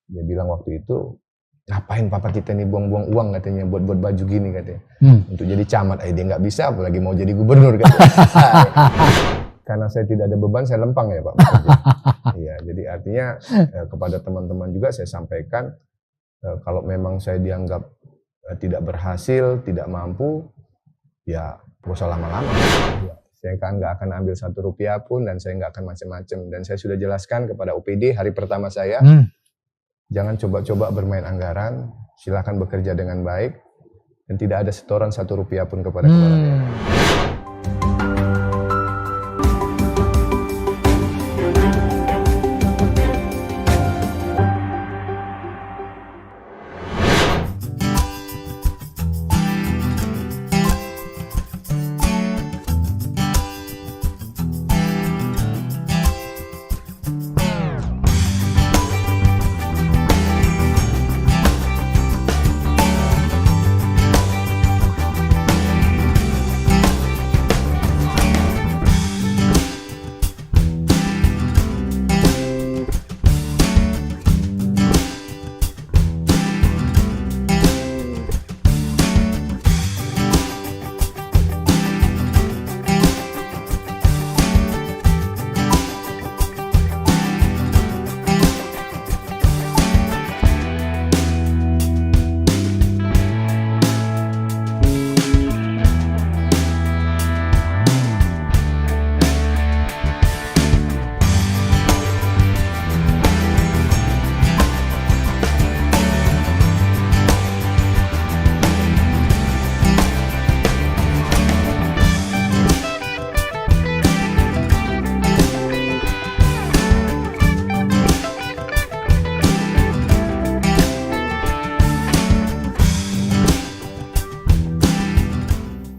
Dia bilang waktu itu, ngapain papa kita nih buang-buang uang katanya buat baju gini katanya. Untuk jadi camat, dia nggak bisa apalagi mau jadi gubernur katanya. Karena saya tidak ada beban, saya lempang ya Pak. Iya, jadi artinya kepada teman-teman juga saya sampaikan, kalau memang saya dianggap tidak berhasil, tidak mampu, ya gak usah lama-lama. Ya, saya kan nggak akan ambil 1 rupiah pun dan saya nggak akan macam-macam. Dan saya sudah jelaskan kepada OPD hari pertama saya, jangan coba-coba bermain anggaran, silakan bekerja dengan baik, dan tidak ada setoran 1 rupiah pun kepada kepala daerah.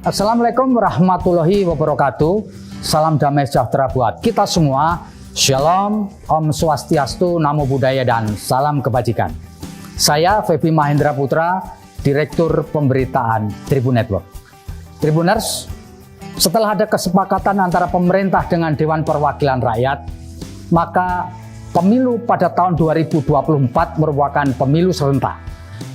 Assalamualaikum warahmatullahi wabarakatuh. Salam damai sejahtera buat kita semua. Shalom, Om Swastiastu, Namo Buddhaya, dan salam kebajikan. Saya Feby Mahendra Putra, Direktur Pemberitaan Tribun Network. Tribuners, setelah ada kesepakatan antara pemerintah dengan Dewan Perwakilan Rakyat, maka pemilu pada tahun 2024 merupakan pemilu serentak.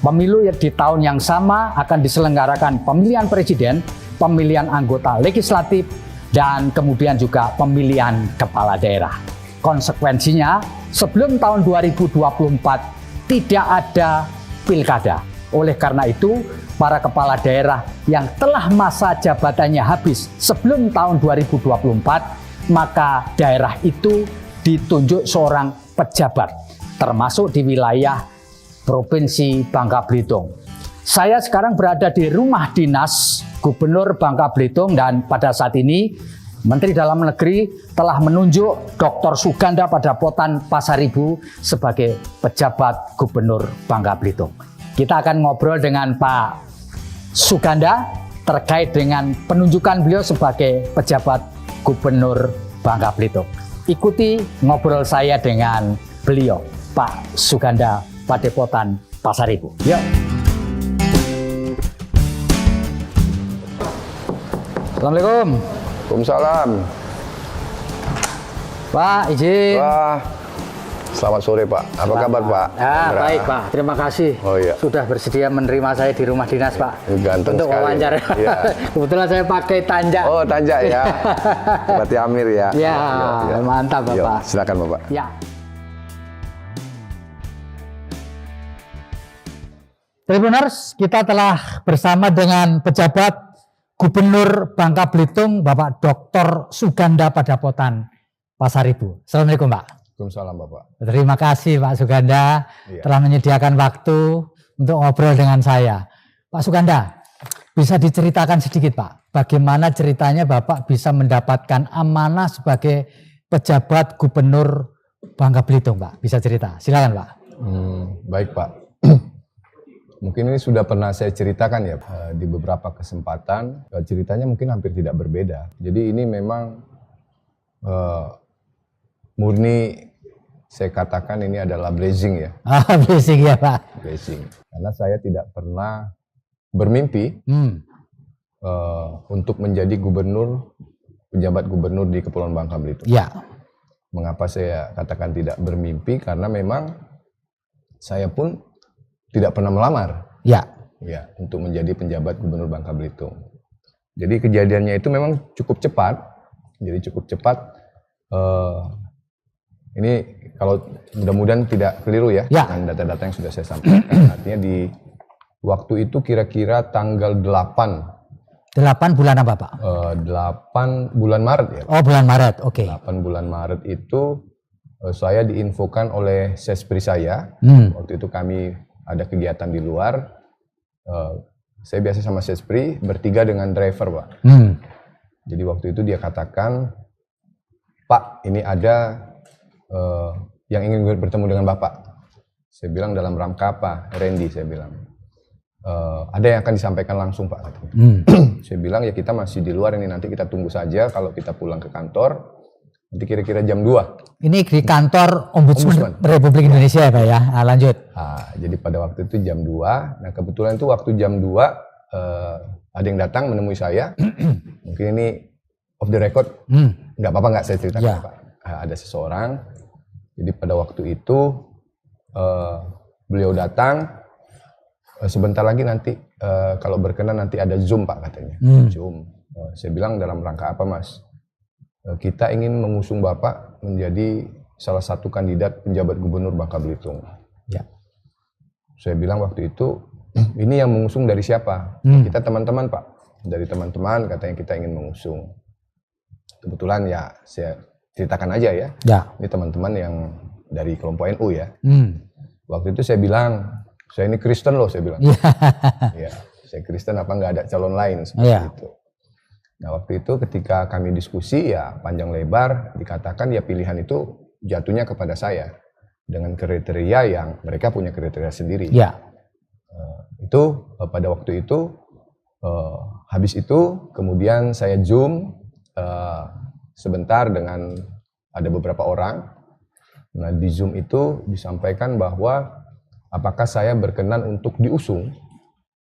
Pemilu di tahun yang sama akan diselenggarakan pemilihan presiden, pemilihan anggota legislatif, dan kemudian juga pemilihan kepala daerah. Konsekuensinya, sebelum tahun 2024 tidak ada pilkada. Oleh karena itu, para kepala daerah yang telah masa jabatannya habis sebelum tahun 2024, maka daerah itu ditunjuk seorang pejabat, termasuk di wilayah Provinsi Bangka Belitung. Saya sekarang berada di rumah dinas Gubernur Bangka Belitung, dan pada saat ini Menteri Dalam Negeri telah menunjuk Dr. Suganda Padapotan Pasaribu sebagai pejabat Gubernur Bangka Belitung. Kita akan ngobrol dengan Pak Suganda terkait dengan penunjukan beliau sebagai pejabat Gubernur Bangka Belitung. Ikuti ngobrol saya dengan beliau, Pak Suganda Padapotan Pasaribu. Yuk. Assalamualaikum. Waalaikumsalam. Pak, izin. Wah, selamat sore Pak. Apa kabar Pak? Baik Pak, terima kasih. Oh, iya. Sudah bersedia menerima saya di rumah dinas Pak. Ganteng untuk sekali. Wawancara. Ya. Kebetulan saya pakai tanja. Oh, tanja ya. Berarti Amir ya. Ya, mantap Bapak. Silakan Bapak. Ya. Tribuners, kita telah bersama dengan pejabat Gubernur Bangka Belitung, Bapak Dr. Suganda Padapotan Pasaribu. Assalamualaikum Pak. Waalaikumsalam Bapak. Terima kasih Pak Suganda telah menyediakan waktu untuk ngobrol dengan saya. Pak Suganda, bisa diceritakan sedikit Pak, bagaimana ceritanya Bapak bisa mendapatkan amanah sebagai pejabat Gubernur Bangka Belitung Pak? Bisa cerita, silakan Pak. Baik Pak. Mungkin ini sudah pernah saya ceritakan ya di beberapa kesempatan. Ceritanya mungkin hampir tidak berbeda. Jadi ini memang murni saya katakan ini adalah blessing ya. Blessing ya Pak. Blessing. Karena saya tidak pernah bermimpi untuk menjadi pejabat gubernur di Kepulauan Bangka Belitung. Ya. Mengapa saya katakan tidak bermimpi? Karena memang saya pun tidak pernah melamar. Ya. Ya, untuk menjadi penjabat Gubernur Bangka Belitung. Jadi kejadiannya itu memang cukup cepat. Jadi cukup cepat. Ini kalau mudah-mudahan tidak keliru ya, dengan data-data yang sudah saya sampaikan. Artinya di waktu itu kira-kira tanggal 8 bulan apa Pak? 8 bulan Maret ya. Oh, bulan Maret, oke. 8 bulan Maret itu saya diinfokan oleh sespri saya. Waktu itu kami ada kegiatan di luar. Saya biasa sama sespri bertiga dengan driver, Pak. Jadi waktu itu dia katakan, Pak, ini ada yang ingin bertemu dengan Bapak. Saya bilang dalam rangka apa? Randy, saya bilang. Ada yang akan disampaikan langsung, Pak. Saya bilang ya kita masih di luar ini, nanti kita tunggu saja kalau kita pulang ke kantor. Nanti kira-kira jam 2. Ini di kantor Ombudsman Republik Indonesia ya Pak ya. Nah, lanjut. Jadi pada waktu itu jam 2. Nah kebetulan itu waktu jam 2 ada yang datang menemui saya. Mungkin ini off the record. Nggak apa-apa nggak saya ceritakan Pak. Ada seseorang. Jadi pada waktu itu beliau datang. Sebentar lagi nanti kalau berkenan nanti ada Zoom Pak katanya. Zoom. Saya bilang dalam rangka apa Mas? Kita ingin mengusung Bapak menjadi salah satu kandidat penjabat Gubernur Bangka Belitung. Ya. Saya bilang waktu itu, ini yang mengusung dari siapa? Kita teman-teman Pak. Dari teman-teman katanya kita ingin mengusung. Kebetulan ya saya ceritakan aja ya. Ini teman-teman yang dari kelompok NU ya. Waktu itu saya bilang, saya ini Kristen loh saya bilang. Ya, saya Kristen apa nggak ada calon lain seperti itu. Nah waktu itu ketika kami diskusi ya panjang lebar dikatakan ya pilihan itu jatuhnya kepada saya dengan kriteria yang mereka punya kriteria sendiri. Itu pada waktu itu habis itu kemudian saya Zoom sebentar dengan ada beberapa orang. Nah di Zoom itu disampaikan bahwa apakah saya berkenan untuk diusung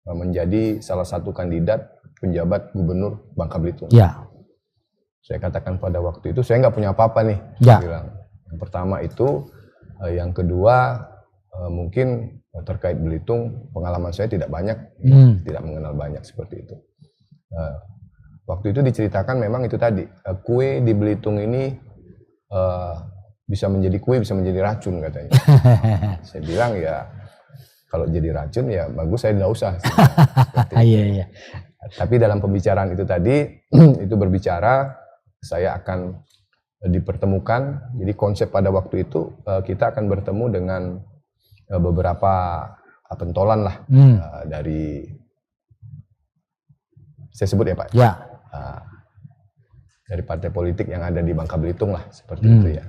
menjadi salah satu kandidat penjabat Gubernur Bangka Belitung. Saya katakan pada waktu itu saya nggak punya apa-apa nih. Bilang. Yang pertama itu, yang kedua mungkin terkait Belitung pengalaman saya tidak banyak, tidak mengenal banyak seperti itu. Waktu itu diceritakan memang itu tadi kue di Belitung ini bisa menjadi kue bisa menjadi racun katanya. Saya bilang ya kalau jadi racun ya bagus saya tidak usah. Iya. Tapi dalam pembicaraan itu tadi, itu berbicara, saya akan dipertemukan. Jadi konsep pada waktu itu, kita akan bertemu dengan beberapa pentolan lah dari, saya sebut ya Pak, dari partai politik yang ada di Bangka Belitung lah, seperti itu ya.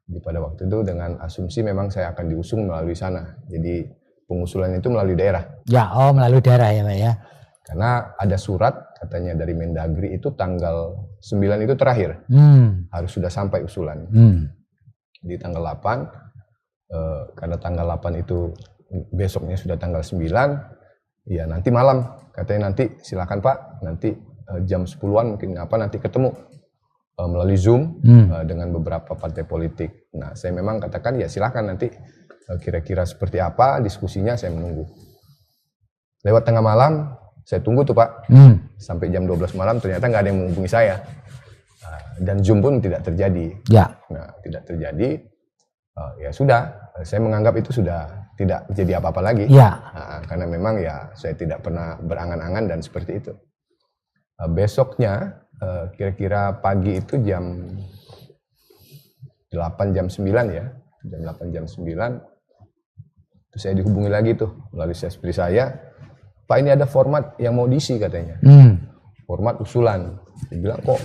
Jadi pada waktu itu dengan asumsi memang saya akan diusung melalui sana. Jadi pengusulan itu melalui daerah. Melalui daerah ya Pak ya. Karena ada surat katanya dari Mendagri itu tanggal 9 itu terakhir. Harus sudah sampai usulan. Di tanggal 8, karena tanggal 8 itu besoknya sudah tanggal 9, ya nanti malam. Katanya nanti silakan Pak, nanti jam 10-an mungkin nanti ketemu melalui Zoom dengan beberapa partai politik. Nah saya memang katakan ya silakan nanti kira-kira seperti apa diskusinya saya menunggu. Lewat tengah malam, saya tunggu tuh Pak, sampai jam 12 malam ternyata nggak ada yang menghubungi saya. Dan Zoom pun tidak terjadi. Nah, tidak terjadi, ya sudah, saya menganggap itu sudah tidak jadi apa-apa lagi. Karena memang ya saya tidak pernah berangan-angan dan seperti itu. Besoknya, kira-kira pagi itu jam 8, jam 9 ya, jam 8, jam 9, terus saya dihubungi lagi tuh melalui sespri saya. Pak ini ada format yang mau diisi katanya. Format usulan. Dia bilang kok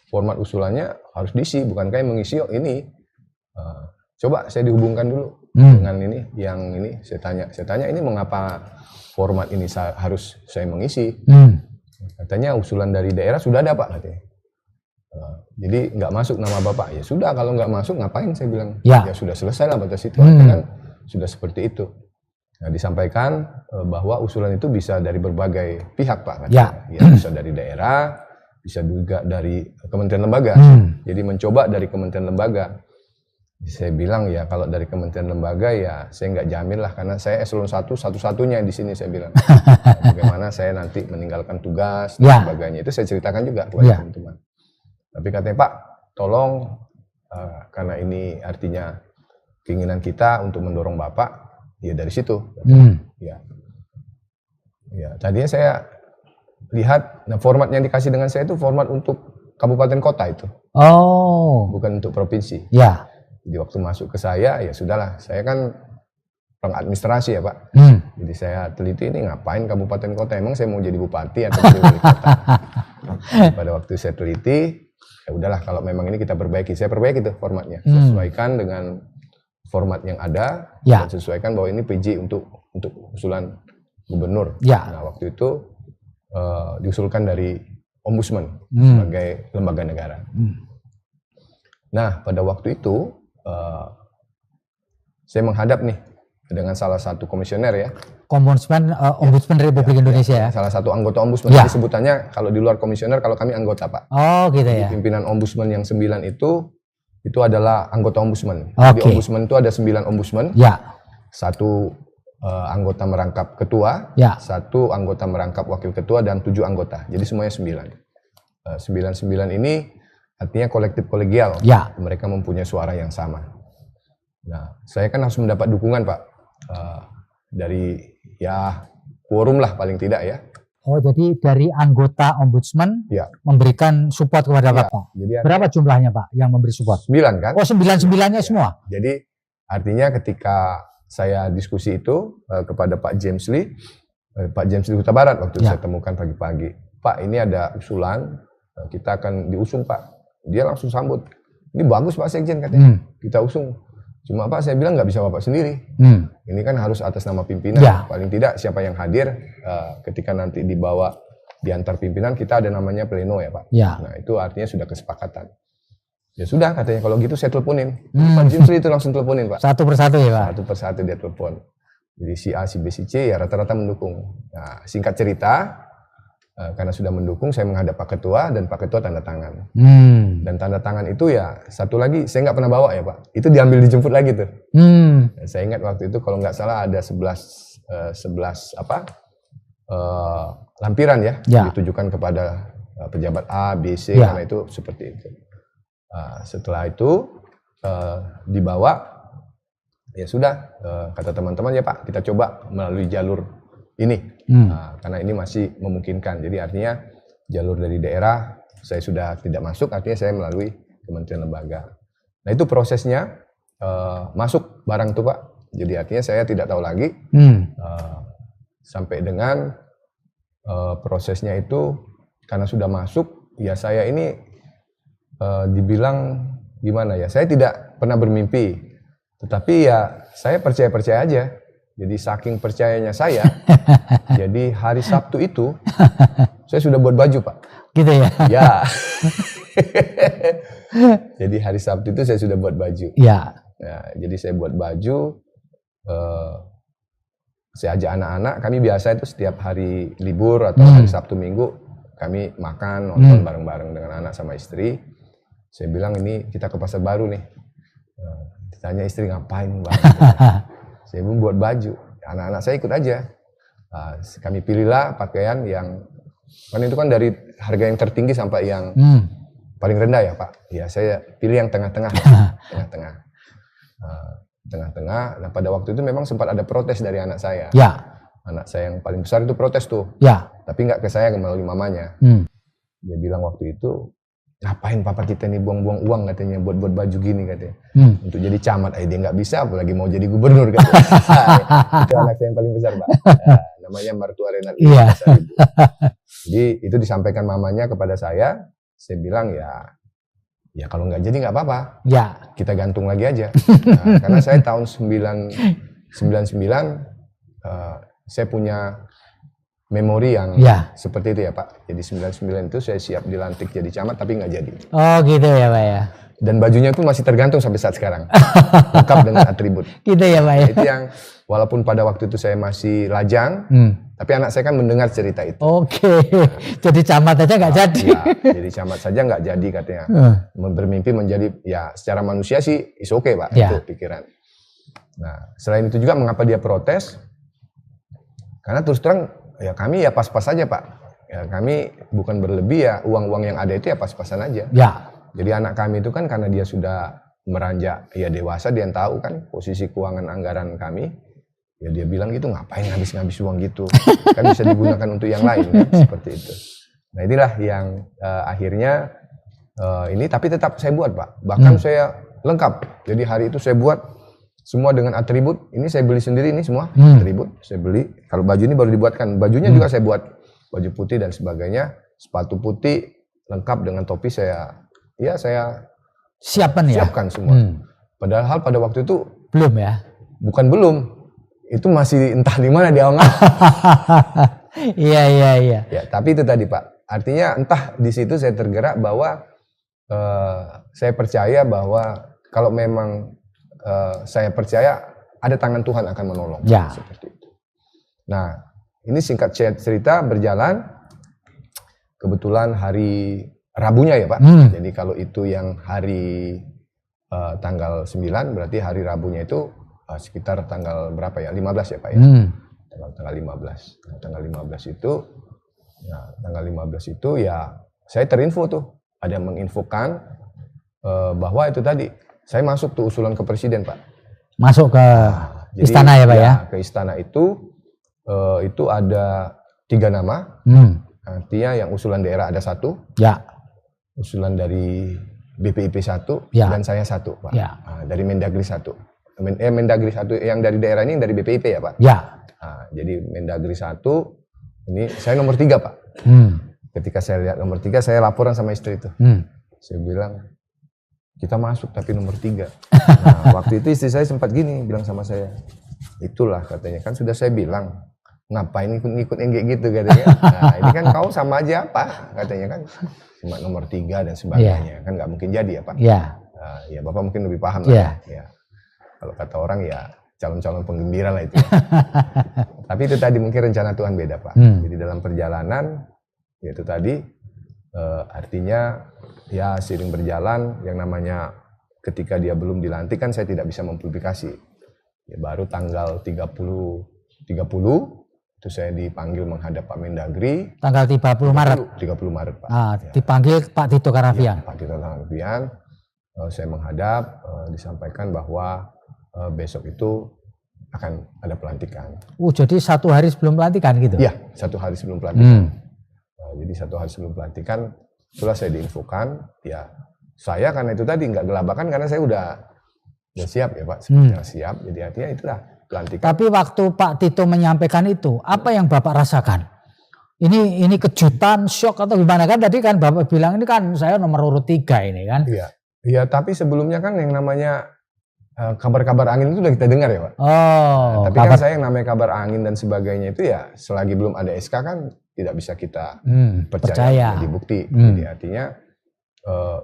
format usulannya harus diisi, bukan kayak mengisi ini. Coba saya dihubungkan dulu dengan ini, yang ini. Saya tanya ini mengapa format ini harus saya mengisi. Katanya usulan dari daerah sudah ada Pak katanya. Jadi nggak masuk nama Bapak. Ya sudah kalau nggak masuk ngapain saya bilang. Ya sudah selesai lah batas itu. Kan sudah seperti itu. Nah, disampaikan bahwa usulan itu bisa dari berbagai pihak Pak. Ya, bisa dari daerah, bisa juga dari kementerian lembaga. Jadi mencoba dari kementerian lembaga. Saya bilang ya kalau dari kementerian lembaga ya saya nggak jamin lah, karena saya eselon 1 satu-satunya di sini, saya bilang. Bagaimana saya nanti meninggalkan tugas dan sebagainya, itu saya ceritakan juga kepada teman-teman. Tapi katanya, Pak, tolong karena ini artinya keinginan kita untuk mendorong Bapak, ya dari situ. Ya, tadinya saya lihat, nah format yang dikasih dengan saya itu format untuk kabupaten kota itu. Bukan untuk provinsi. Ya. Jadi waktu masuk ke saya, ya sudahlah, saya kan orang administrasi ya Pak. Jadi saya teliti ini ngapain kabupaten kota, emang saya mau jadi bupati atau jadi wali kota. Pada waktu saya teliti, ya udahlah kalau memang ini kita perbaiki, saya perbaiki tuh formatnya, sesuaikan dengan format yang ada, dan sesuaikan bahwa ini PJ untuk usulan gubernur. Nah waktu itu diusulkan dari ombudsman sebagai lembaga negara. Nah pada waktu itu saya menghadap nih dengan salah satu komisioner ya. Ombudsman Republik Indonesia ya. Salah satu anggota ombudsman. Jadi sebutannya kalau di luar komisioner, kalau kami anggota Pak. Gitu ya. Pimpinan ombudsman yang 9 itu adalah anggota ombudsman. Jadi ombudsman itu ada 9 ombudsman. Satu anggota merangkap ketua, satu anggota merangkap wakil ketua, dan 7 anggota. Jadi semuanya 9. 9 ini artinya kolektif kolegial. Mereka mempunyai suara yang sama. Nah, saya kan harus mendapat dukungan Pak dari ya quorum lah paling tidak ya. Jadi dari anggota ombudsman memberikan support kepada Bapak. Jadi berapa jumlahnya Pak yang memberi support? 9 kan? 9-9-nya semua. Jadi artinya ketika saya diskusi itu kepada Pak James Lee Huta Barat waktu saya temukan pagi-pagi, Pak ini ada usulan kita akan diusung Pak. Dia langsung sambut, ini bagus Pak Sekjen katanya, kita usung. Cuma Pak saya bilang nggak bisa Bapak sendiri, ini kan harus atas nama pimpinan. Paling tidak siapa yang hadir ketika nanti dibawa di antar pimpinan, kita ada namanya pleno ya Pak. Nah itu artinya sudah kesepakatan. Ya sudah katanya, kalau gitu saya teleponin. Pak James Lee itu langsung teleponin Pak. Satu persatu ya Pak? Satu persatu dia telepon. Jadi si A, si B, si C ya rata-rata mendukung. Nah singkat cerita, karena sudah mendukung, saya menghadap Pak Ketua, dan Pak Ketua tanda tangan. Dan tanda tangan itu ya, satu lagi saya nggak pernah bawa ya Pak. Itu diambil dijemput lagi tuh. Dan saya ingat waktu itu kalau nggak salah ada 11 lampiran ya, ditujukan kepada pejabat A, B, C, karena itu seperti itu. Setelah itu dibawa, ya sudah, kata teman-teman ya Pak, kita coba melalui jalur ini. Karena ini masih memungkinkan. Jadi artinya jalur dari daerah saya sudah tidak masuk, artinya saya melalui kementerian lembaga. Nah itu prosesnya masuk barang tuh Pak. Jadi artinya saya tidak tahu lagi sampai dengan prosesnya itu, karena sudah masuk, ya saya ini dibilang gimana ya, saya tidak pernah bermimpi, tetapi ya saya percaya aja. Jadi saking percayanya saya, jadi hari Sabtu itu saya sudah buat baju Pak. Gitu ya? Ya. Jadi hari Sabtu itu saya sudah buat baju. Nah, jadi saya buat baju, saya ajak anak-anak, kami biasa itu setiap hari libur atau hari Sabtu Minggu, kami makan, nonton bareng-bareng dengan anak sama istri. Saya bilang ini kita ke pasar baru nih. Ditanya istri ngapain Bang? Saya pun buat baju, anak-anak saya ikut aja. Kami pilihlah pakaian yang, kan itu kan dari harga yang tertinggi sampai yang paling rendah ya Pak. Ya saya pilih yang tengah-tengah, tengah-tengah. Nah pada waktu itu memang sempat ada protes dari anak saya. Anak saya yang paling besar itu protes tuh. Tapi nggak ke saya, melalui mamanya. Dia bilang waktu itu, ngapain papa kita nih buang-buang uang katanya buat baju gini katanya. Untuk jadi camat, dia nggak bisa, apalagi mau jadi gubernur katanya. Itu anak saya yang paling besar Pak. Namanya Martua Renat. Jadi itu disampaikan mamanya kepada saya bilang ya kalau nggak jadi nggak apa-apa. Kita gantung lagi aja. Karena saya tahun 99 saya punya memori yang seperti itu ya Pak. Jadi 99 itu saya siap dilantik jadi camat, tapi nggak jadi. Gitu ya Pak ya. Dan bajunya pun masih tergantung sampai saat sekarang. Lengkap dengan atribut. Gitu ya Pak ya. Itu yang walaupun pada waktu itu saya masih lajang, tapi anak saya kan mendengar cerita itu. Oke, jadi camat aja nggak jadi. Ya, jadi camat saja nggak jadi katanya. Bermimpi menjadi, ya secara manusia sih is okay Pak, Ya. itu pikiran. Nah, selain itu juga mengapa dia protes? Karena terus terang, ya kami ya pas-pas saja Pak. Ya kami bukan berlebih ya, uang-uang yang ada itu ya pas-pasan aja. Ya. Jadi anak kami itu kan karena dia sudah meranjak, ya dewasa, dia tahu kan posisi keuangan anggaran kami. Ya dia bilang gitu, ngapain ngabis-ngabis uang gitu, kan bisa digunakan untuk yang lain kan, seperti itu. Nah inilah yang akhirnya ini, tapi tetap saya buat Pak, bahkan saya lengkap. Jadi hari itu saya buat semua dengan atribut, ini saya beli sendiri ini semua, atribut saya beli. Kalau baju ini baru dibuatkan, bajunya juga saya buat, baju putih dan sebagainya, sepatu putih lengkap dengan topi saya siapkan semua. Padahal pada waktu itu belum ya? Bukan belum. Itu masih entah di mana di awal. Iya. Ya, tapi itu tadi Pak. Artinya entah di situ saya tergerak bahwa saya percaya bahwa kalau memang saya percaya ada tangan Tuhan akan menolong. Ya. Seperti itu. Nah, ini singkat cerita berjalan. Kebetulan hari Rabunya ya Pak. Jadi kalau itu yang hari tanggal 9, berarti hari Rabunya itu sekitar tanggal berapa ya? 15 ya Pak ya? Tanggal 15. Nah, tanggal 15 itu, ya saya terinfo tuh. Ada yang menginfokan bahwa itu tadi, saya masuk tuh usulan ke Presiden Pak. Masuk ke istana ya Pak ya? Ke istana itu ada 3 nama. Artinya yang usulan daerah ada 1. Ya. Usulan dari BPIP 1 ya. Dan saya 1 Pak. Ya. Dari Mendagri 1. Mendagri 1 yang dari daerah ini dari BPIP ya Pak? Ya. Jadi Mendagri 1, ini saya nomor 3 Pak. Ketika saya lihat nomor 3, saya laporan sama istri itu. Saya bilang, kita masuk tapi nomor 3. Nah, waktu itu istri saya sempat gini, bilang sama saya, itulah katanya, kan sudah saya bilang, ngapain ikut-ikut yang kayak gitu katanya. Nah, ini kan kau sama aja apa katanya kan, cuma nomor 3 dan sebagainya. Kan nggak mungkin jadi ya Pak. Ya Bapak mungkin lebih paham lah ya. Kalau kata orang ya calon-calon penggembira lah itu. Tapi itu tadi mungkin rencana Tuhan beda Pak. Jadi dalam perjalanan ya itu tadi artinya ya seiring berjalan, yang namanya ketika dia belum dilantik kan saya tidak bisa mempublikasi. Ya baru tanggal 30 itu saya dipanggil menghadap Pak Mendagri. Tanggal 30 Maret. 30 Maret Pak. Dipanggil Pak Tito Karnavian. Pak Tito Karnavian. Saya menghadap, disampaikan bahwa besok itu akan ada pelantikan. Jadi 1 hari sebelum pelantikan gitu? Iya, 1 hari sebelum pelantikan. Jadi 1 hari sebelum pelantikan, setelah saya diinfokan, ya saya karena itu tadi nggak gelabakan karena saya udah siap ya Pak, sebenarnya siap. Jadi artinya itulah pelantikan. Tapi waktu Pak Tito menyampaikan itu, apa yang Bapak rasakan? Ini kejutan, shock atau gimana? Kan tadi kan Bapak bilang ini kan saya nomor urut 3 ini kan? Iya, tapi sebelumnya kan yang namanya kabar-kabar angin itu udah kita dengar ya Pak. Tapi kan saya yang namanya kabar angin dan sebagainya itu ya selagi belum ada SK kan tidak bisa kita percaya. Jadi bukti. Jadi artinya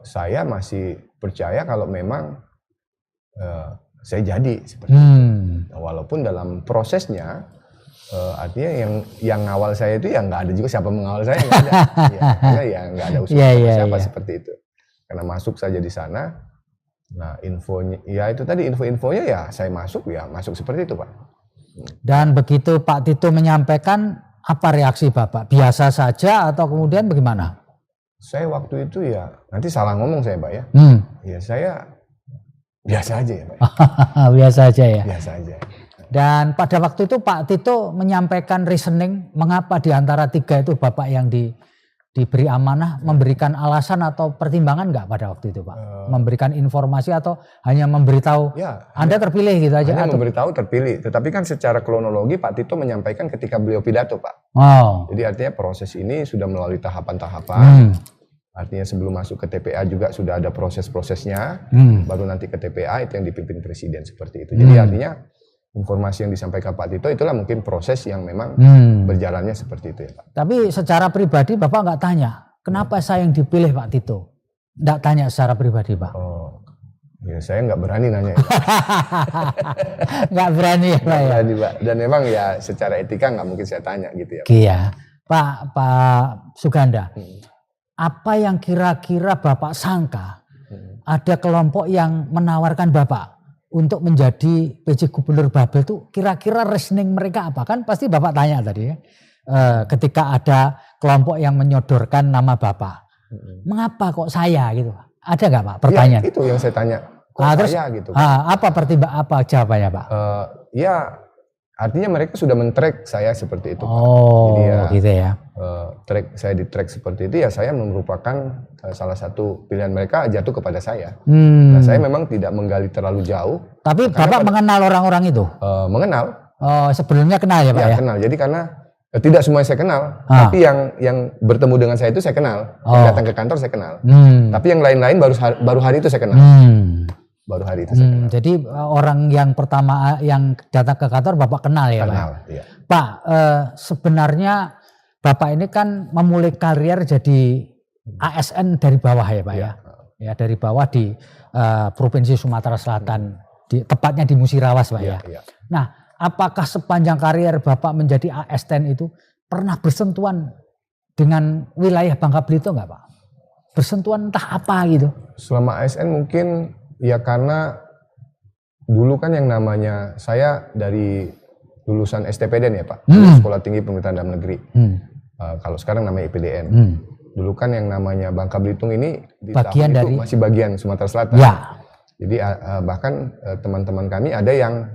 saya masih percaya kalau memang saya jadi seperti itu. Nah, walaupun dalam prosesnya artinya yang ngawal saya itu ya nggak ada juga siapa mengawal saya, nggak ada. Karena ya nggak ada usaha siapa seperti itu. Karena masuk saja di sana. Nah infonya ya itu tadi, info-infonya ya saya masuk seperti itu Pak. Dan begitu Pak Tito menyampaikan, apa reaksi Bapak? Biasa saja atau kemudian bagaimana? Saya waktu itu ya nanti salah ngomong saya Pak ya. Ya saya biasa aja ya Pak. Biasa aja ya. Biasa aja. Dan pada waktu itu Pak Tito menyampaikan reasoning mengapa di antara 3 itu Bapak yang diberi amanah, memberikan alasan atau pertimbangan nggak pada waktu itu Pak? Memberikan informasi atau hanya memberitahu Anda terpilih gitu aja? Hanya memberitahu terpilih, tetapi kan secara kronologi Pak Tito menyampaikan ketika beliau pidato Pak. Jadi artinya proses ini sudah melalui tahapan-tahapan. Artinya sebelum masuk ke TPA juga sudah ada proses-prosesnya, baru nanti ke TPA itu yang dipimpin Presiden seperti itu. Jadi artinya informasi yang disampaikan Pak Tito itulah mungkin proses yang memang berjalannya seperti itu ya Pak. Tapi secara pribadi Bapak nggak tanya, kenapa saya yang dipilih Pak Tito? Nggak tanya secara pribadi Pak? Ya saya nggak berani nanya. Nggak berani ya Pak Nggak ya? berani, Pak. Dan memang ya secara etika nggak mungkin saya tanya gitu ya. Iya. Pak Suganda, apa yang kira-kira Bapak sangka ada kelompok yang menawarkan Bapak untuk menjadi PJ Gubernur Babel itu kira-kira reasoning mereka apa? Kan pasti Bapak tanya tadi ya. Ketika ada kelompok yang menyodorkan nama Bapak. Mengapa kok saya gitu? Ada nggak Pak pertanyaan? Ya, itu yang saya tanya. Kok Terus, saya gitu? apa jawabannya Pak? Ya artinya mereka sudah men-track saya seperti itu. Oh, jadi ya, gitu ya. Saya di track seperti itu ya saya merupakan salah satu pilihan mereka jatuh kepada saya. Nah, saya memang tidak menggali terlalu jauh. Tapi Bapak mengenal orang-orang itu? Mengenal. Oh, sebelumnya kenal ya Pak ya? Kenal. Jadi karena tidak semuanya saya kenal, tapi yang bertemu dengan saya itu saya kenal. Yang datang ke kantor saya kenal. Tapi yang lain-lain baru hari itu saya kenal. Baru hari itu saya kenal. Jadi orang yang pertama yang datang ke kantor Bapak kenal ya Kenal, Pak? iya. Pak, sebenarnya Bapak ini kan memulai karier jadi ASN dari bawah ya Pak ya? Ya dari bawah di Provinsi Sumatera Selatan, tepatnya di Musirawas Pak ya? Iya. Nah, apakah sepanjang karier Bapak menjadi ASN itu pernah bersentuhan dengan wilayah Bangka Belitung nggak Pak? Bersentuhan entah apa gitu? Selama ASN mungkin ya karena dulu kan yang namanya saya dari lulusan STPDN ya Pak, Sekolah Tinggi Pemerintahan Dalam Negeri. Kalau sekarang namanya IPDN. Dulu kan yang namanya Bangka Belitung ini di bagian tahun dari itu masih bagian Sumatera Selatan. Ya. Jadi bahkan teman-teman kami ada yang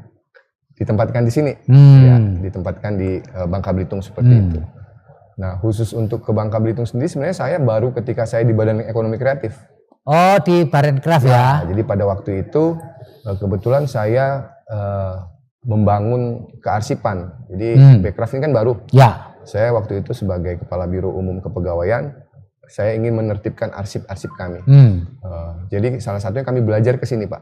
ditempatkan di sini, ya, ditempatkan di Bangka Belitung seperti itu. Nah, khusus untuk ke Bangka Belitung sendiri sebenarnya saya baru ketika saya di Badan Ekonomi Kreatif. Oh, di Barencraft ya. Jadi pada waktu itu kebetulan saya membangun kearsipan. Jadi Barencraft ini kan baru. Ya. Saya waktu itu sebagai Kepala Biro Umum Kepegawaian, saya ingin menertibkan arsip-arsip kami. Jadi salah satunya kami belajar ke sini Pak,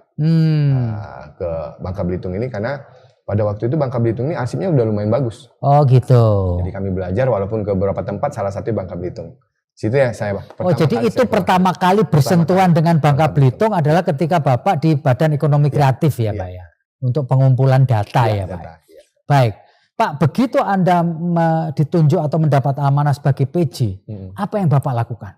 ke Bangka Belitung ini karena pada waktu itu Bangka Belitung ini arsipnya udah lumayan bagus. Oh gitu. Jadi kami belajar walaupun ke beberapa tempat, salah satunya Bangka Belitung. Situ ya saya jadi itu pertama kali bersentuhan dengan Bangka Belitung adalah ketika Bapak di Badan Ekonomi Kreatif ya Pak ya, untuk pengumpulan data ya Pak. Ya. Baik, Pak, begitu Anda ditunjuk atau mendapat amanah sebagai PJ, apa yang Bapak lakukan?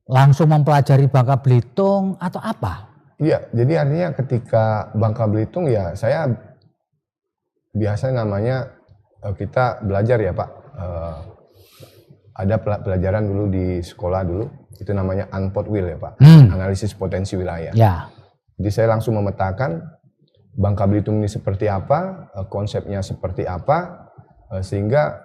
Langsung mempelajari Bangka Belitung atau apa? Iya, jadi artinya ketika Bangka Belitung ya saya biasanya namanya kita belajar ya Pak. Ada pelajaran dulu di sekolah dulu, itu namanya Unpot Will ya Pak, analisis potensi wilayah. Ya. Jadi saya langsung memetakan Bangka Belitung ini seperti apa, konsepnya seperti apa, sehingga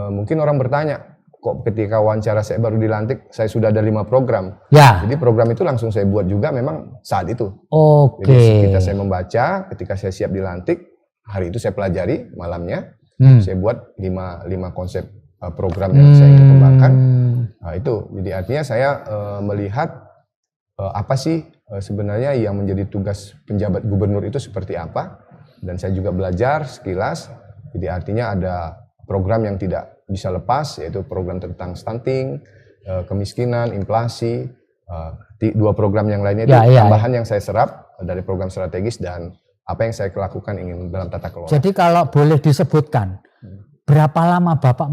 mungkin orang bertanya, kok ketika wawancara saya baru dilantik, saya sudah ada 5 program. Ya. Jadi program itu langsung saya buat juga memang saat itu. Oke. Jadi ketika saya membaca, ketika saya siap dilantik, hari itu saya pelajari malamnya, saya buat 5 konsep program yang saya ingin kembangkan. Nah, itu jadi artinya saya melihat apa sih sebenarnya yang menjadi tugas penjabat gubernur itu seperti apa, dan saya juga belajar sekilas. Jadi artinya ada program yang tidak bisa lepas, yaitu program tentang stunting, kemiskinan, inflasi, 2 program yang lainnya itu tambahan yang saya serap dari program strategis dan apa yang saya lakukan ingin dalam tata kelola. Jadi kalau boleh disebutkan, berapa lama Bapak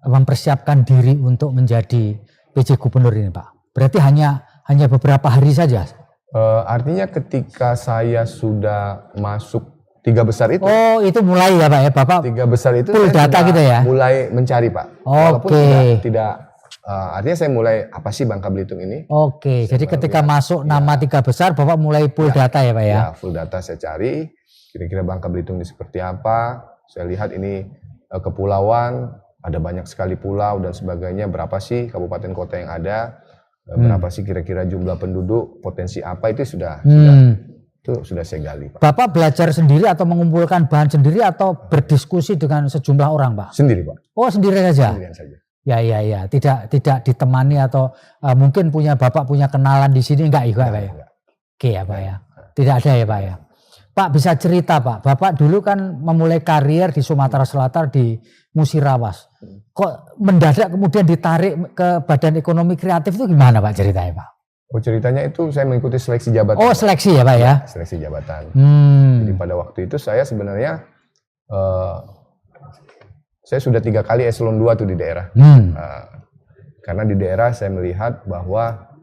mempersiapkan diri untuk menjadi PJ Gubernur ini Pak? Berarti hanya beberapa hari saja? Artinya ketika saya sudah masuk 3 besar itu. Oh, itu mulai ya Pak ya, Bapak 3 besar itu full saya data gitu ya? Mulai mencari Pak. Walaupun tidak artinya saya mulai apa sih Bangka Belitung ini. Oke, jadi ketika masuk nama 3 besar Bapak mulai full data ya Pak ya? Ya, full data saya cari, kira-kira Bangka Belitung ini seperti apa. Saya lihat ini kepulauan, ada banyak sekali pulau dan sebagainya, berapa sih kabupaten kota yang ada, berapa sih kira-kira jumlah penduduk, potensi apa, itu sudah saya gali Pak. Bapak belajar sendiri atau mengumpulkan bahan sendiri atau berdiskusi dengan sejumlah orang Pak? Sendiri Pak. Oh sendiri saja? Sendirian saja. Ya, tidak ditemani atau mungkin Bapak punya kenalan di sini enggak Pak ya? Oke ya Pak ya, tidak ada ya Pak ya. Pak bisa cerita Pak, Bapak dulu kan memulai karier di Sumatera Selatan di Musirawas. Kok mendadak kemudian ditarik ke Badan Ekonomi Kreatif itu gimana Pak ceritanya Pak? Oh, ceritanya itu saya mengikuti seleksi jabatan. Oh, seleksi ya Pak ya? Seleksi jabatan. Hmm. Jadi pada waktu itu saya sebenarnya saya sudah 3 kali eselon 2 tuh di daerah. Karena di daerah saya melihat bahwa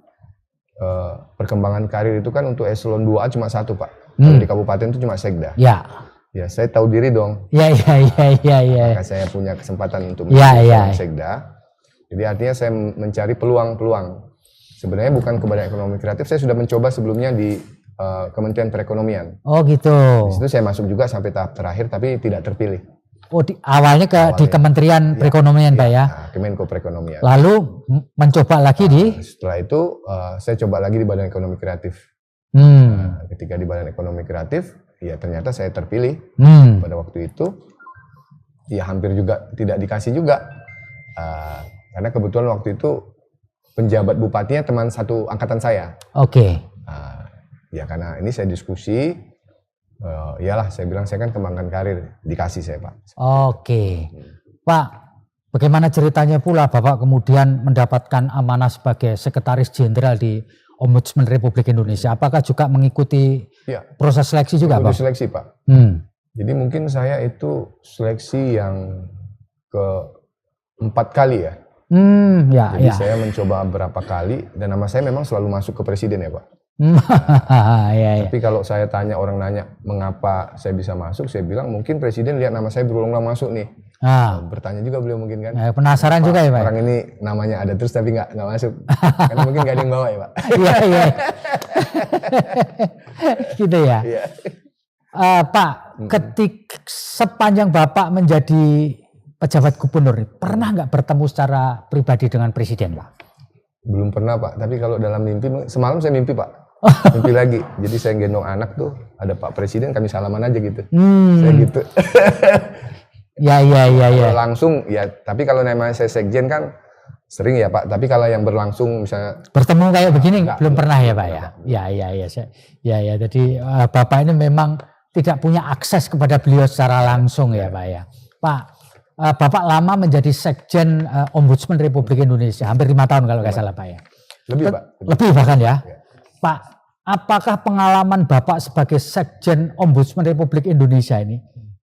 perkembangan karir itu kan untuk eselon 2A cuma 1 Pak. Kalau di kabupaten itu cuma sekda. Ya. Ya, saya tahu diri dong. Ya. Maka saya punya kesempatan untuk menjadi sekda. Jadi artinya saya mencari peluang-peluang. Sebenarnya bukan ke Badan Ekonomi Kreatif, saya sudah mencoba sebelumnya di Kementerian Perekonomian. Oh gitu. Di situ saya masuk juga sampai tahap terakhir, tapi tidak terpilih. Oh, awalnya di Kementerian Perekonomian Pak ya? Kemenko Perekonomian. Lalu mencoba lagi di? Setelah itu saya coba lagi di Badan Ekonomi Kreatif. Ketika di Badan Ekonomi Kreatif, ya ternyata saya terpilih. Pada waktu itu, ya hampir juga tidak dikasih juga. Karena kebetulan waktu itu penjabat bupatinya teman satu angkatan saya. Oke. Ya karena ini saya diskusi, iyalah saya bilang saya kan kembangkan karir, dikasih saya Pak. Oke. Pak, bagaimana ceritanya pula Bapak kemudian mendapatkan amanah sebagai Sekretaris Jenderal di Ombudsman Republik Indonesia? Apakah juga mengikuti proses seleksi juga Pak? Seleksi Pak. Jadi mungkin saya itu seleksi yang ke-4 kali ya. Jadi saya mencoba berapa kali dan nama saya memang selalu masuk ke presiden ya Pak. Tapi kalau saya tanya, orang nanya mengapa saya bisa masuk, saya bilang mungkin presiden lihat nama saya berulang-ulang masuk nih. Bertanya juga beliau mungkin kan. Penasaran juga ya Pak. Orang ini namanya ada terus tapi nggak masuk. Karena mungkin nggak ada yang bawa ya Pak. Iya. Gitu ya. Pak, ketika sepanjang Bapak menjadi pejabat gubernur, pernah nggak bertemu secara pribadi dengan presiden Pak? Belum pernah Pak, tapi kalau dalam mimpi, semalam saya mimpi Pak. Mimpi lagi, jadi saya gendong anak tuh, ada Pak Presiden, kami salaman aja gitu. Saya gitu. Ya. Langsung ya, tapi kalau namanya saya sekjen kan sering ya Pak, tapi kalau yang berlangsung misalnya bertemu kayak begini belum pernah ya Pak ya? Ya, jadi Bapak ini memang tidak punya akses kepada beliau secara langsung ya Pak ya. Pak, Bapak lama menjadi Sekjen Ombudsman Republik Indonesia, hampir 5 tahun kalau nggak salah Pak ya. Lebih Pak. Lebih bahkan ya. Pak, apakah pengalaman Bapak sebagai Sekjen Ombudsman Republik Indonesia ini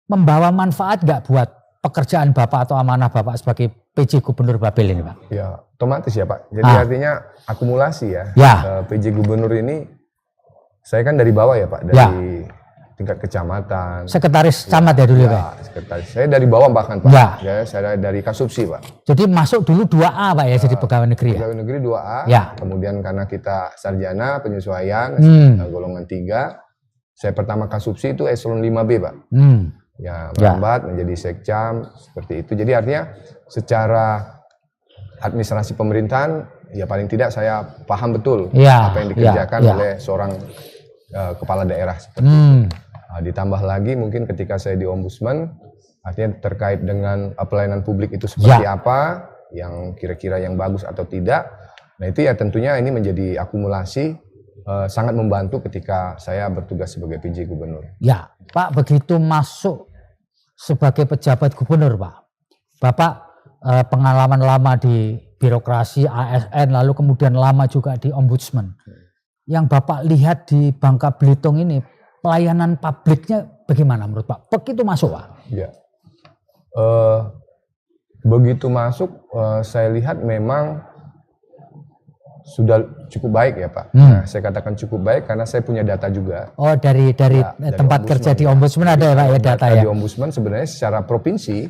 membawa manfaat nggak buat pekerjaan Bapak atau amanah Bapak sebagai PJ Gubernur Babel ini Pak? Ya, otomatis ya Pak. Jadi artinya akumulasi ya. PJ Gubernur ini, saya kan dari bawah ya Pak, dari tingkat kecamatan. Sekretaris camat ya dulu Pak? Sekretaris. Saya dari bawah bahkan Pak. Ya, saya dari Kasubsi Pak. Jadi masuk dulu 2A Pak ya, jadi pegawai negeri ya? Pegawai negeri 2A. Kemudian karena kita sarjana penyesuaian, golongan 3. Saya pertama Kasubsi itu eselon 5B Pak. Ya, melambat menjadi sekcam, seperti itu. Jadi artinya secara administrasi pemerintahan, ya paling tidak saya paham betul apa yang dikerjakan oleh seorang kepala daerah seperti itu. Ditambah lagi mungkin ketika saya di Ombudsman, artinya terkait dengan pelayanan publik itu seperti apa, yang kira-kira yang bagus atau tidak. Nah itu ya tentunya ini menjadi akumulasi, sangat membantu ketika saya bertugas sebagai PJ Gubernur. Ya Pak, begitu masuk sebagai pejabat gubernur Pak, Bapak pengalaman lama di birokrasi ASN, lalu kemudian lama juga di Ombudsman. Yang Bapak lihat di Bangka Belitung ini, pelayanan publiknya bagaimana menurut Pak? Begitu masuk Pak? Ya, begitu masuk saya lihat memang sudah cukup baik ya Pak. Nah, saya katakan cukup baik karena saya punya data juga. Oh dari tempat kerja di Ombudsman ada ya Pak ya data ya? Di Ombudsman sebenarnya secara provinsi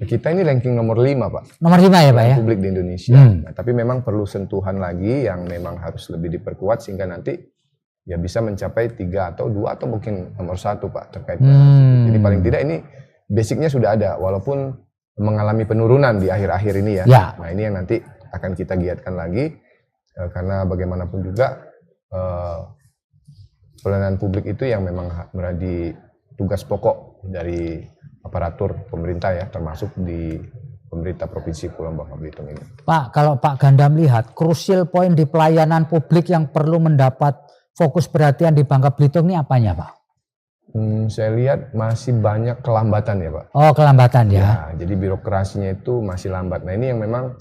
kita ini ranking nomor 5 Pak. Nomor 5 ya Pak ya? Publik di Indonesia. Nah, tapi memang perlu sentuhan lagi yang memang harus lebih diperkuat sehingga nanti ya bisa mencapai 3 atau 2 atau mungkin nomor 1 Pak terkait dengan jadi paling tidak ini basicnya sudah ada walaupun mengalami penurunan di akhir-akhir ini ya. Nah ini yang nanti akan kita giatkan lagi. Karena bagaimanapun juga pelayanan publik itu yang memang menjadi tugas pokok dari aparatur pemerintah ya, termasuk di pemerintah Provinsi Pulau Bangka Belitung ini. Pak, kalau Pak Ganda melihat crucial point di pelayanan publik yang perlu mendapat fokus perhatian di Bangka Belitung ini apanya Pak? Saya lihat masih banyak kelambatan ya Pak. Oh kelambatan ya? Jadi birokrasinya itu masih lambat. Nah ini yang memang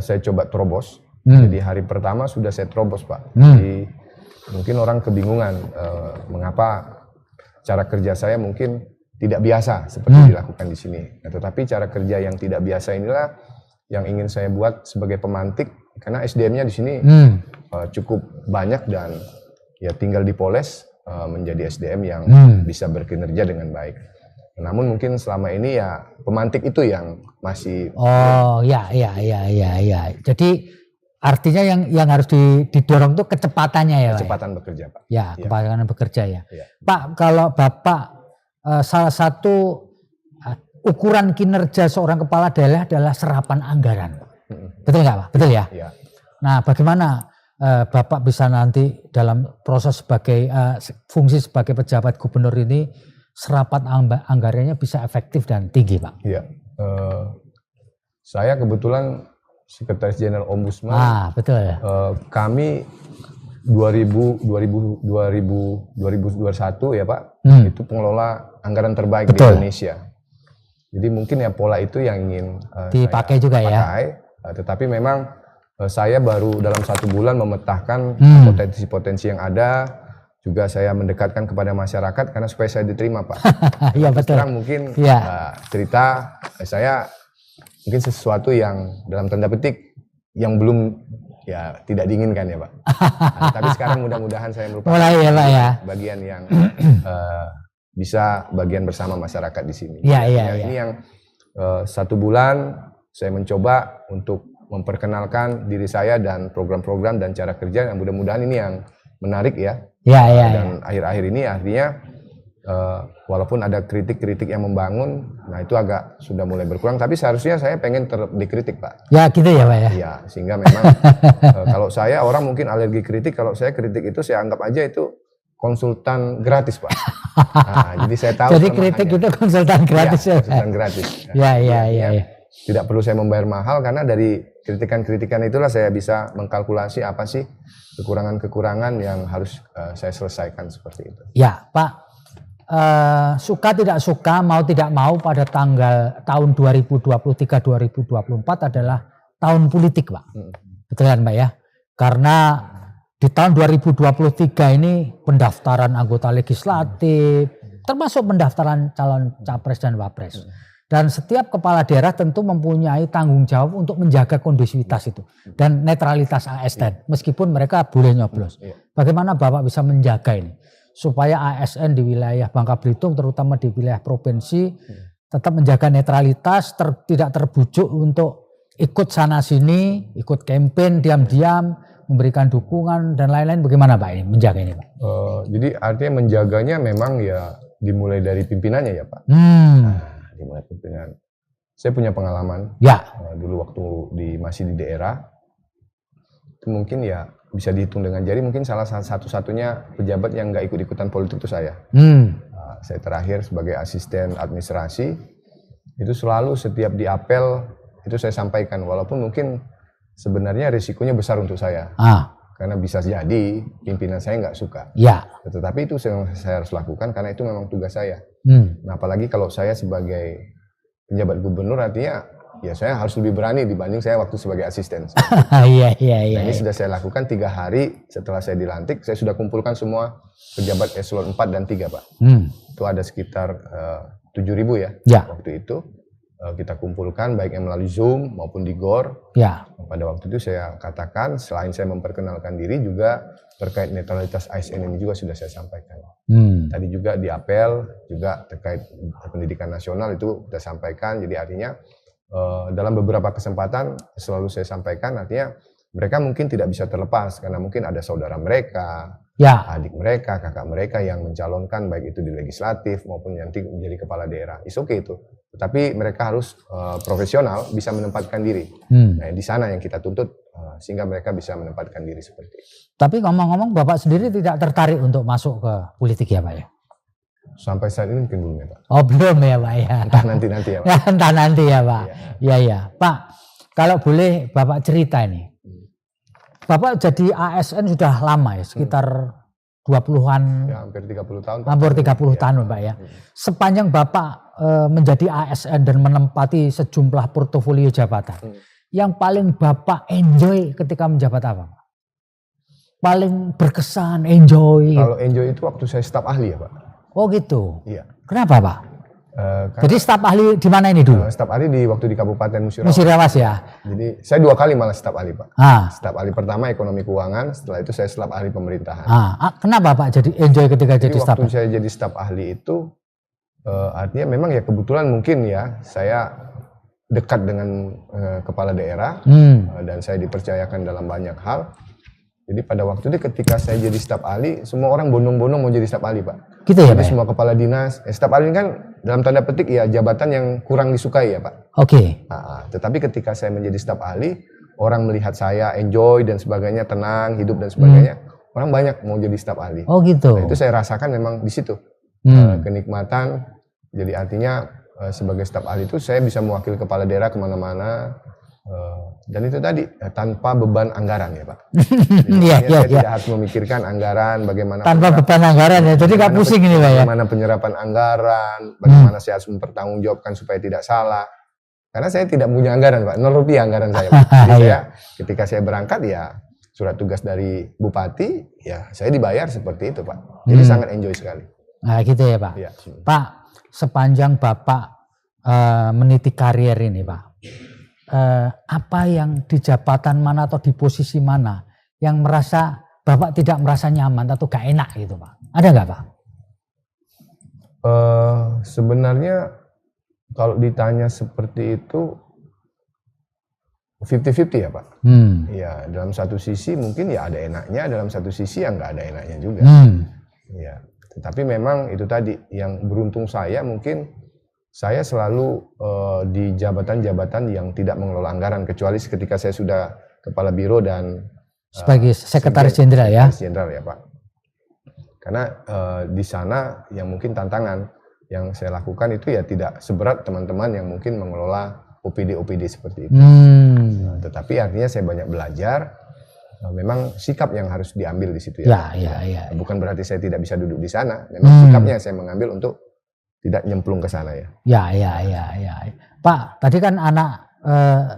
saya coba terobos. Jadi hari pertama sudah saya terobos Pak. Jadi mungkin orang kebingungan mengapa cara kerja saya mungkin tidak biasa seperti dilakukan di sini. Nah, tetapi cara kerja yang tidak biasa inilah yang ingin saya buat sebagai pemantik, karena SDM-nya di sini cukup banyak dan ya tinggal dipoles menjadi SDM yang bisa berkinerja dengan baik. Namun mungkin selama ini ya pemantik itu yang masih Jadi artinya yang harus didorong tuh kecepatannya ya, kecepatan bekerja Pak. Ya, kecepatan bekerja ya. Pak, kalau Bapak salah satu ukuran kinerja seorang kepala daerah adalah serapan anggaran. Betul nggak Pak? Betul ya? Ya. Nah, bagaimana Bapak bisa nanti dalam proses sebagai fungsi sebagai pejabat gubernur ini serapan anggarannya bisa efektif dan tinggi, Pak? Iya. Saya kebetulan Sekretaris Jenderal Ombudsman. Betul. Kami 2021 ya Pak, itu pengelola anggaran terbaik di Indonesia. Jadi mungkin ya pola itu yang ingin dipakai juga pakai, ya. Tetapi memang saya baru dalam 1 bulan memetakan potensi-potensi yang ada, juga saya mendekatkan kepada masyarakat karena supaya saya diterima Pak. Iya betul. Sekarang mungkin cerita saya mungkin sesuatu yang dalam tanda petik yang belum ya tidak diinginkan ya Pak. Tapi sekarang mudah-mudahan saya merupakan bagian yang bisa bagian bersama masyarakat di sini. Ini yang 1 bulan saya mencoba untuk memperkenalkan diri saya dan program-program dan cara kerja yang mudah-mudahan ini yang menarik ya. Dan akhir-akhir ini artinya walaupun ada kritik-kritik yang membangun, nah itu agak sudah mulai berkurang. Tapi seharusnya saya pengen dikritik Pak. Ya gitu ya Pak ya. Ya sehingga memang kalau saya orang mungkin alergi kritik, kalau saya kritik itu saya anggap aja itu konsultan gratis Pak. Nah, jadi saya tahu. Jadi kritik itu konsultan gratis ya. Konsultan gratis. Ya. Tidak perlu saya membayar mahal karena dari kritikan-kritikan itulah saya bisa mengkalkulasi apa sih kekurangan-kekurangan yang harus saya selesaikan seperti itu. Ya Pak, suka tidak suka, mau tidak mau pada tahun 2023-2024 adalah tahun politik Pak. Betul kan Pak ya? Karena di tahun 2023 ini pendaftaran anggota legislatif, termasuk pendaftaran calon capres dan wapres. Dan setiap kepala daerah tentu mempunyai tanggung jawab untuk menjaga kondusivitas itu dan netralitas ASN, meskipun mereka boleh nyoblos. Bagaimana Bapak bisa menjaga ini supaya ASN di wilayah Bangka Belitung, terutama di wilayah provinsi, tetap menjaga netralitas, tidak terbujuk untuk ikut sana sini, ikut campaign diam-diam, memberikan dukungan dan lain-lain. Bagaimana Pak ini menjaga ini Pak? Jadi artinya menjaganya memang ya dimulai dari pimpinannya ya Pak. Dimulai pimpinan. Saya punya pengalaman. Dulu waktu masih di daerah, itu mungkin ya bisa dihitung dengan jari. Mungkin salah satu-satunya pejabat yang nggak ikut-ikutan politik itu saya. Saya terakhir sebagai asisten administrasi, itu selalu setiap di apel itu saya sampaikan. Walaupun mungkin sebenarnya risikonya besar untuk saya. Karena bisa jadi pimpinan saya nggak suka. Tetapi itu saya harus lakukan karena itu memang tugas saya. Nah, apalagi kalau saya sebagai penjabat gubernur, artinya ya saya harus lebih berani dibanding saya waktu sebagai asisten. Ini sudah saya lakukan 3 hari setelah saya dilantik. Saya sudah kumpulkan semua pejabat eselon 4 dan 3 Pak. Itu ada sekitar 7.000 ya waktu itu. Kita kumpulkan baik yang melalui Zoom maupun di GOR. Pada waktu itu saya katakan selain saya memperkenalkan diri juga terkait netralitas ASN ini juga sudah saya sampaikan. Tadi juga di apel juga terkait pendidikan nasional itu sudah sampaikan. Jadi artinya dalam beberapa kesempatan selalu saya sampaikan artinya mereka mungkin tidak bisa terlepas karena mungkin ada saudara mereka, adik mereka, kakak mereka yang mencalonkan baik itu di legislatif maupun nanti menjadi kepala daerah. It's okay itu. Tetapi mereka harus profesional, bisa menempatkan diri. Nah, di sana yang kita tuntut sehingga mereka bisa menempatkan diri seperti itu. Tapi ngomong-ngomong, Bapak sendiri tidak tertarik untuk masuk ke politik ya Pak ya? Sampai saat ini mungkin belum ya Pak. Oh belum ya Pak ya? Entah nanti ya Pak. Entah nanti ya Pak. Ya. Pak, kalau boleh Bapak cerita ini. Bapak jadi ASN sudah lama ya, sekitar 20-an. Ya, hampir 30 tahun. Hampir 30 tahun Pak ya. Sepanjang Bapak menjadi ASN dan menempati sejumlah portofolio jabatan. yang paling Bapak enjoy ketika menjabat apa, Pak? Paling berkesan, enjoy. Kalau enjoy itu waktu saya staf ahli ya Pak. Oh gitu. Iya. Kenapa Pak? Jadi staf ahli di mana ini dulu? Staf ahli waktu di Kabupaten Musirawas. Musirawas ya. Jadi saya 2 kali malah staf ahli Pak. Ah. Staf ahli pertama ekonomi keuangan, setelah itu saya staf ahli pemerintahan. Kenapa Pak jadi enjoy ketika jadi staf? Waktu saya jadi staf ahli itu artinya memang ya kebetulan mungkin ya saya dekat dengan kepala daerah dan saya dipercayakan dalam banyak hal. Jadi pada waktu itu ketika saya jadi staf ahli, semua orang bondong-bondong mau jadi staf ahli Pak. Gitu ya Pak? Semua kepala dinas, staf ahli kan dalam tanda petik ya jabatan yang kurang disukai ya Pak. Oke. Tetapi ketika saya menjadi staf ahli, orang melihat saya enjoy dan sebagainya, tenang, hidup dan sebagainya, orang banyak mau jadi staf ahli. Oh gitu. Nah, itu saya rasakan memang di situ kenikmatan. Jadi artinya sebagai staf ahli itu saya bisa mewakili kepala daerah kemana-mana. Dan itu tadi tanpa beban anggaran ya Pak. Saya tidak harus memikirkan anggaran bagaimana tanpa beban anggaran ya. Jadi nggak pusing ini Pak ya. Bagaimana penyerapan anggaran, bagaimana saya harus mempertanggungjawabkan supaya tidak salah. Karena saya tidak punya anggaran Pak, 0 rupiah anggaran saya Pak. Jadi saya ketika saya berangkat ya surat tugas dari bupati ya saya dibayar seperti itu Pak. Jadi sangat enjoy sekali. Nah gitu ya Pak. Ya. Pak, sepanjang Bapak meniti karir ini Pak. Apa yang di jabatan mana atau di posisi mana yang merasa Bapak tidak merasa nyaman atau gak enak gitu Pak? Ada nggak Pak? Sebenarnya kalau ditanya seperti itu 50-50 ya Pak. Ya dalam satu sisi mungkin ya ada enaknya, dalam satu sisi ya nggak ada enaknya juga. Ya, tetapi memang itu tadi yang beruntung saya mungkin saya selalu di jabatan-jabatan yang tidak mengelola anggaran kecuali ketika saya sudah kepala biro dan sebagai sekretaris jenderal ya. Sekretaris jenderal ya Pak. Karena di sana yang mungkin tantangan yang saya lakukan itu ya tidak seberat teman-teman yang mungkin mengelola OPD seperti itu. Tetapi artinya saya banyak belajar. Memang sikap yang harus diambil di situ ya. Ya. Bukan berarti saya tidak bisa duduk di sana. Memang sikapnya yang saya mengambil untuk tidak nyemplung ke sana ya. Ya. Pak, tadi kan anak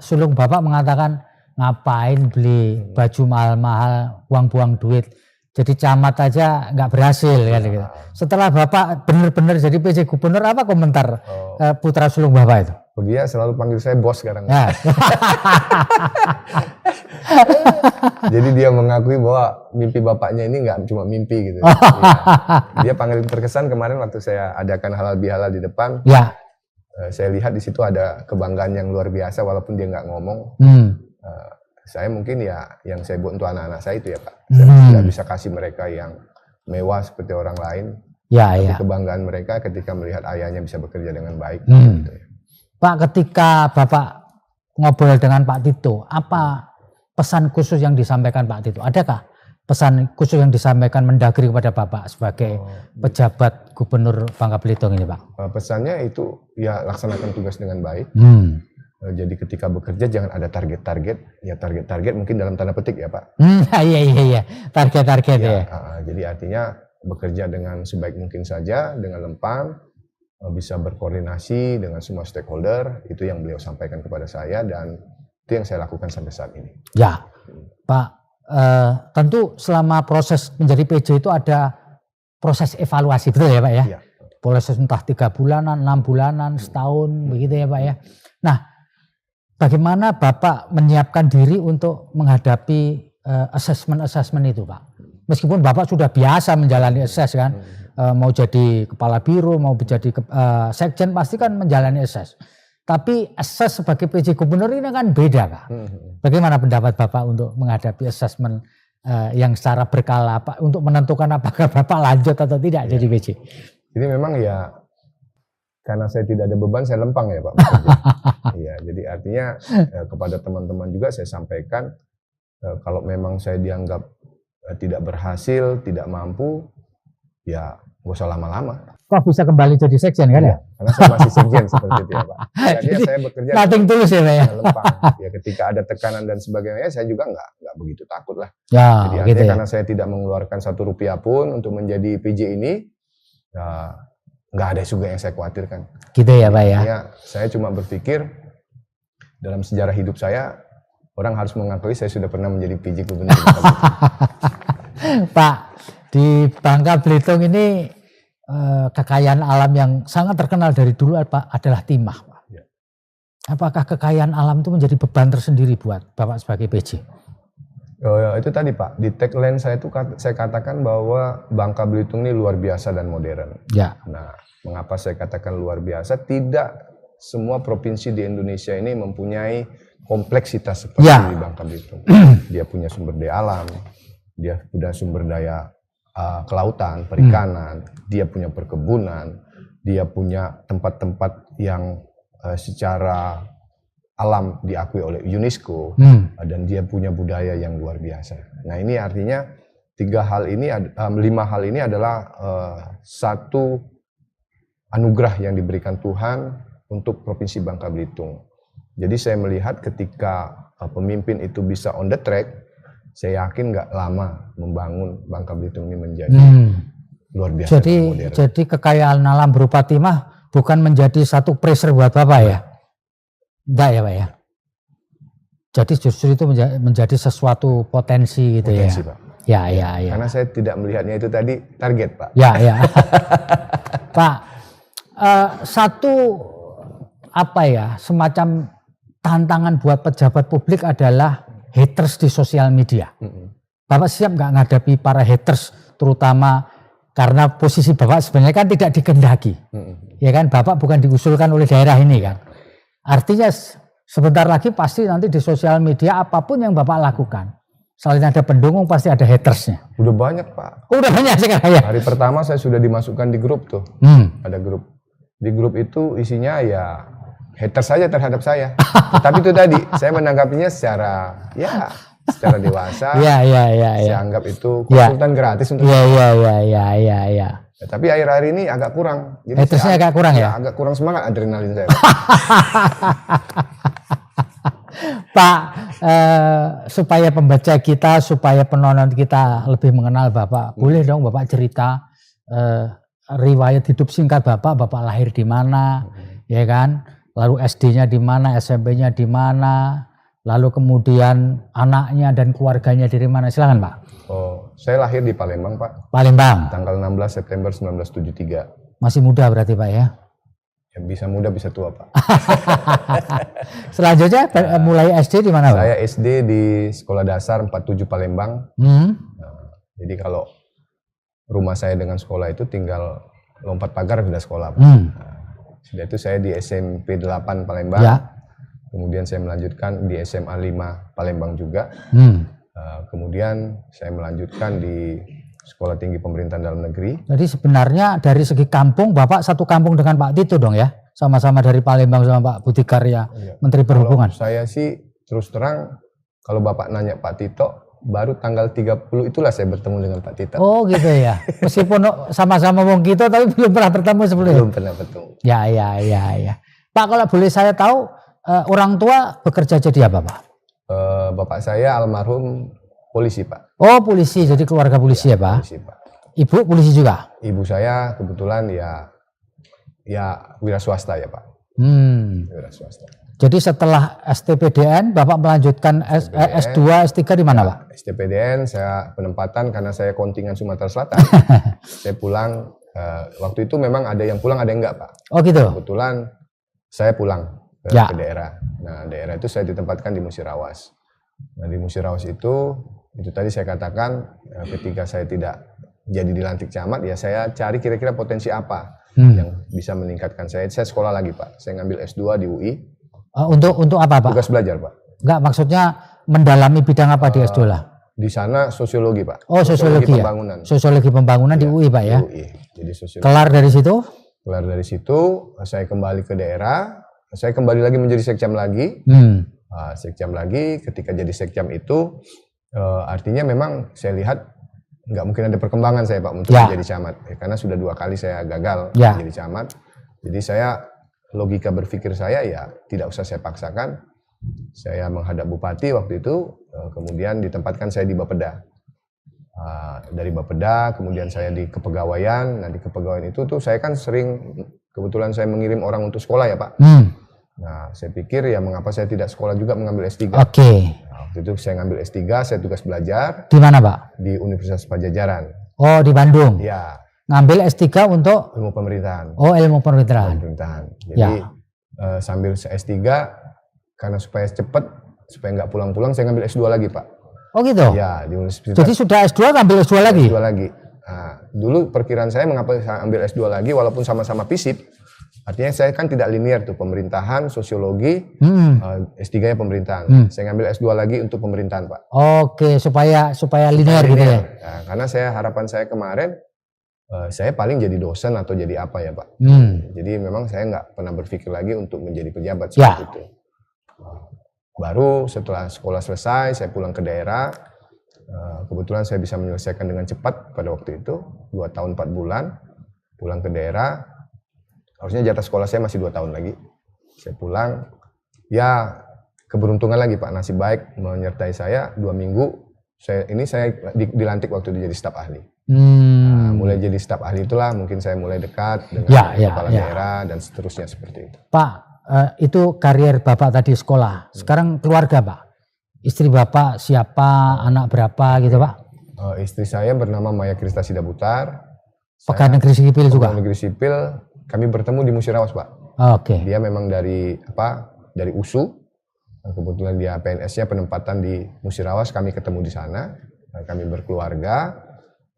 sulung Bapak mengatakan ngapain beli baju mahal-mahal, buang-buang duit. Jadi camat aja nggak berhasil kan gitu. Setelah Bapak benar-benar jadi PJ Gubernur, apa komentar putra sulung Bapak itu? Dia selalu panggil saya bos sekarang. Ya. Jadi dia mengakui bahwa mimpi bapaknya ini nggak cuma mimpi gitu. Dia panggil terkesan kemarin waktu saya adakan halal bihalal di depan. Ya. Saya lihat di situ ada kebanggaan yang luar biasa walaupun dia nggak ngomong. Saya mungkin ya yang saya buat untuk anak-anak saya itu ya Pak. Saya tidak bisa kasih mereka yang mewah seperti orang lain. Tapi kebanggaan mereka ketika melihat ayahnya bisa bekerja dengan baik. Gitu ya. Pak, ketika Bapak ngobrol dengan Pak Tito, apa pesan khusus yang disampaikan Pak Tito? Adakah pesan khusus yang disampaikan Mendagri kepada Bapak sebagai pejabat Gubernur Bangka Belitung ini Pak? Pesannya itu ya laksanakan tugas dengan baik. Jadi ketika bekerja jangan ada target-target. Ya target-target mungkin dalam tanda petik ya Pak. Iya. Target-target ya. Jadi artinya bekerja dengan sebaik mungkin saja, dengan lempang, bisa berkoordinasi dengan semua stakeholder. Itu yang beliau sampaikan kepada saya dan itu yang saya lakukan sampai saat ini. Ya Pak, tentu selama proses menjadi PJ itu ada proses evaluasi, betul ya Pak ya? Ya. Proses entah 3 bulanan, 6 bulanan, setahun begitu ya Pak ya. Nah, bagaimana Bapak menyiapkan diri untuk menghadapi assessment itu Pak? Meskipun Bapak sudah biasa menjalani assess kan, mau jadi kepala biro, mau jadi sekjen pasti kan menjalani assess. Tapi assess sebagai PJ Gubernur ini kan beda Pak. Bagaimana pendapat Bapak untuk menghadapi assessment yang secara berkala Pak, untuk menentukan apakah Bapak lanjut atau tidak jadi PJ? Jadi memang ya karena saya tidak ada beban saya lempang ya Pak. Iya, jadi artinya kepada teman-teman juga saya sampaikan kalau memang saya dianggap tidak berhasil, tidak mampu, ya gak usah lama-lama. Kok bisa kembali jadi sekjen kan ya? Karena saya masih sekjen seperti itu ya Pak. Jadi saya bekerja nothing tulus ya Pak ya? Lempang. Ya ketika ada tekanan dan sebagainya saya juga nggak begitu takut lah. Ya, jadi artinya karena saya tidak mengeluarkan 1 rupiah pun untuk menjadi PJ ini, ya nggak ada juga yang saya khawatirkan. Gitu ya Pak ya? Ya, saya cuma berpikir dalam sejarah hidup saya, orang harus mengakui saya sudah pernah menjadi PJ Gubernur Bangka Belitung. Pak, di Bangka Belitung ini kekayaan alam yang sangat terkenal dari dulu adalah timah, Pak. Ya. Apakah kekayaan alam itu menjadi beban tersendiri buat Bapak sebagai PJ? Itu tadi Pak, di tagline saya itu saya katakan bahwa Bangka Belitung ini luar biasa dan modern. Ya. Nah, mengapa saya katakan luar biasa? Tidak semua provinsi di Indonesia ini mempunyai kompleksitas seperti di Bangka Belitung. Dia punya sumber daya alam, dia punya sumber daya kelautan, perikanan, dia punya perkebunan, dia punya tempat-tempat yang secara alam diakui oleh UNESCO, dan dia punya budaya yang luar biasa. Nah, ini artinya 5 hal ini adalah satu anugerah yang diberikan Tuhan untuk Provinsi Bangka Belitung. Jadi saya melihat ketika pemimpin itu bisa on the track, saya yakin nggak lama membangun Bangka Belitung ini menjadi luar biasa. Jadi kekayaan alam berupa timah bukan menjadi satu pressure buat Bapak ya? Enggak ya Pak ya? Jadi justru itu menjadi sesuatu potensi gitu potensi, ya? Pak. Ya. Karena saya tidak melihatnya itu tadi target, Pak. Ya. Pak, satu semacam tantangan buat pejabat publik adalah haters di sosial media. Bapak siap nggak menghadapi para haters, terutama karena posisi Bapak sebenarnya kan tidak dikehendaki, ya kan? Bapak bukan diusulkan oleh daerah ini kan. Artinya sebentar lagi pasti nanti di sosial media apapun yang Bapak lakukan, selain ada pendukung pasti ada hatersnya. Udah banyak Pak. Udah banyak sekarang ya. Hari pertama saya sudah dimasukkan di grup tuh, ada grup. Di grup itu isinya ya haters saja terhadap saya. Tapi itu tadi saya menanggapinya secara dewasa. Iya. Saya anggap itu konsultan gratis untuk Iya. Ya, tapi akhir-akhir ini agak kurang. Jadi hatersnya agak kurang ya? Agak kurang semangat adrenalin saya. Pak, supaya pembaca kita, supaya penonton kita lebih mengenal Bapak, boleh dong Bapak cerita riwayat hidup singkat Bapak lahir di mana, ya kan? Lalu SD-nya di mana, SMP-nya di mana, lalu kemudian anaknya dan keluarganya dari mana? Silakan Pak. Oh, saya lahir di Palembang Pak. Palembang. Tanggal 16 September 1973. Masih muda berarti Pak ya? Ya bisa muda bisa tua Pak. Selanjutnya mulai SD di mana Pak? Saya SD di Sekolah Dasar 47 Palembang. Jadi kalau rumah saya dengan sekolah itu tinggal lompat pagar sudah sekolah Pak. Sudah itu saya di SMP 8 Palembang. Ya. Kemudian saya melanjutkan di SMA 5 Palembang juga. Kemudian saya melanjutkan di Sekolah Tinggi Pemerintahan Dalam Negeri. Jadi sebenarnya dari segi kampung, Bapak satu kampung dengan Pak Tito dong ya? Sama-sama dari Palembang sama Pak Budi Karya, Menteri Perhubungan. Kalau saya sih terus terang, kalau Bapak nanya Pak Tito, baru tanggal 30 itulah saya bertemu dengan Pak Tito. Oh gitu ya? Meskipun sama-sama wong gitu, tapi belum pernah bertemu sebelumnya? Belum pernah bertemu. Ya. Pak, kalau boleh saya tahu, orang tua bekerja jadi apa Pak? Bapak saya almarhum polisi Pak. Oh polisi, jadi keluarga polisi ya Pak? Polisi Pak. Ibu polisi juga? Ibu saya kebetulan ya wira swasta ya Pak. Wira swasta. Jadi setelah STPDN Bapak melanjutkan S2, S3 di mana Pak? STPDN saya penempatan karena saya kontingen Sumatera Selatan. Saya pulang, waktu itu memang ada yang pulang ada yang enggak Pak. Oh gitu? Kebetulan saya pulang ke daerah. Nah daerah itu saya ditempatkan di Musirawas. Nah di Musirawas itu tadi saya katakan ketika saya tidak jadi dilantik camat ya saya cari kira-kira potensi apa yang bisa meningkatkan saya. Saya sekolah lagi Pak, saya ngambil S2 di UI. Untuk apa Pak? Tugas belajar Pak. Enggak, maksudnya mendalami bidang apa di S2 lah? Di sana sosiologi Pak. Oh sosiologi pembangunan. Ya? Sosiologi pembangunan di UI Pak ya? Di UI. Jadi sosiologi. Kelar dari situ? Kelar dari situ saya kembali ke daerah. Saya kembali lagi menjadi sekcam lagi. Sekcam lagi, ketika jadi sekcam itu artinya memang saya lihat nggak mungkin ada perkembangan saya Pak untuk menjadi camat. Karena sudah 2 kali saya gagal menjadi camat. Jadi saya logika berpikir saya ya tidak usah saya paksakan. Saya menghadap bupati waktu itu, kemudian ditempatkan saya di Bapeda. Dari Bapeda, kemudian saya di kepegawaian. Nah di kepegawaian itu tuh saya kan sering, kebetulan saya mengirim orang untuk sekolah ya Pak. Nah, saya pikir ya mengapa saya tidak sekolah juga mengambil S3. Oke. Nah, waktu itu saya ngambil S3, saya tugas belajar Di mana, Pak? di Universitas Pajajaran. Oh, di Bandung. Ya, Ngambil S3 untuk ilmu pemerintahan. oh ilmu pemerintahan. Jadi Ya. sambil S3 karena supaya cepat, supaya nggak pulang-pulang, saya ngambil S2 lagi, Pak. Oh gitu. Ya, di Universitas Jadi sudah S2 ngambil S2 lagi? S2 lagi. Nah, dulu perkiraan saya mengapa saya ambil S2 lagi walaupun sama-sama FISIP. Artinya saya kan tidak linear tuh, pemerintahan, sosiologi, S3-nya pemerintahan. Saya ngambil S2 lagi untuk pemerintahan, Pak. Oke, supaya linear gitu ya. Nah, karena harapan saya kemarin, saya paling jadi dosen atau jadi apa ya, Pak. Jadi memang saya nggak pernah berpikir lagi untuk menjadi pejabat seperti itu. Baru setelah sekolah selesai, saya pulang ke daerah. Kebetulan saya bisa menyelesaikan dengan cepat pada waktu itu, 2 tahun 4 bulan. Pulang ke daerah, harusnya jatah sekolah saya masih 2 tahun lagi. Saya pulang, ya keberuntungan lagi Pak, nasib baik menyertai saya 2 minggu. Saya dilantik waktu itu jadi staf ahli. Nah, mulai jadi staf ahli itulah mungkin saya mulai dekat dengan kepala daerah dan seterusnya seperti itu. Pak, itu karier Bapak tadi sekolah. Sekarang keluarga, Pak. Istri Bapak siapa, anak berapa gitu, Pak? Istri saya bernama Maya Krista Sidaputar. Pegawai negeri sipil juga? Pegawai negeri sipil, kami bertemu di Musirawas, Pak. Oke. Dia memang dari USU. Kebetulan dia PNS-nya penempatan di Musirawas, kami ketemu di sana. Kami berkeluarga,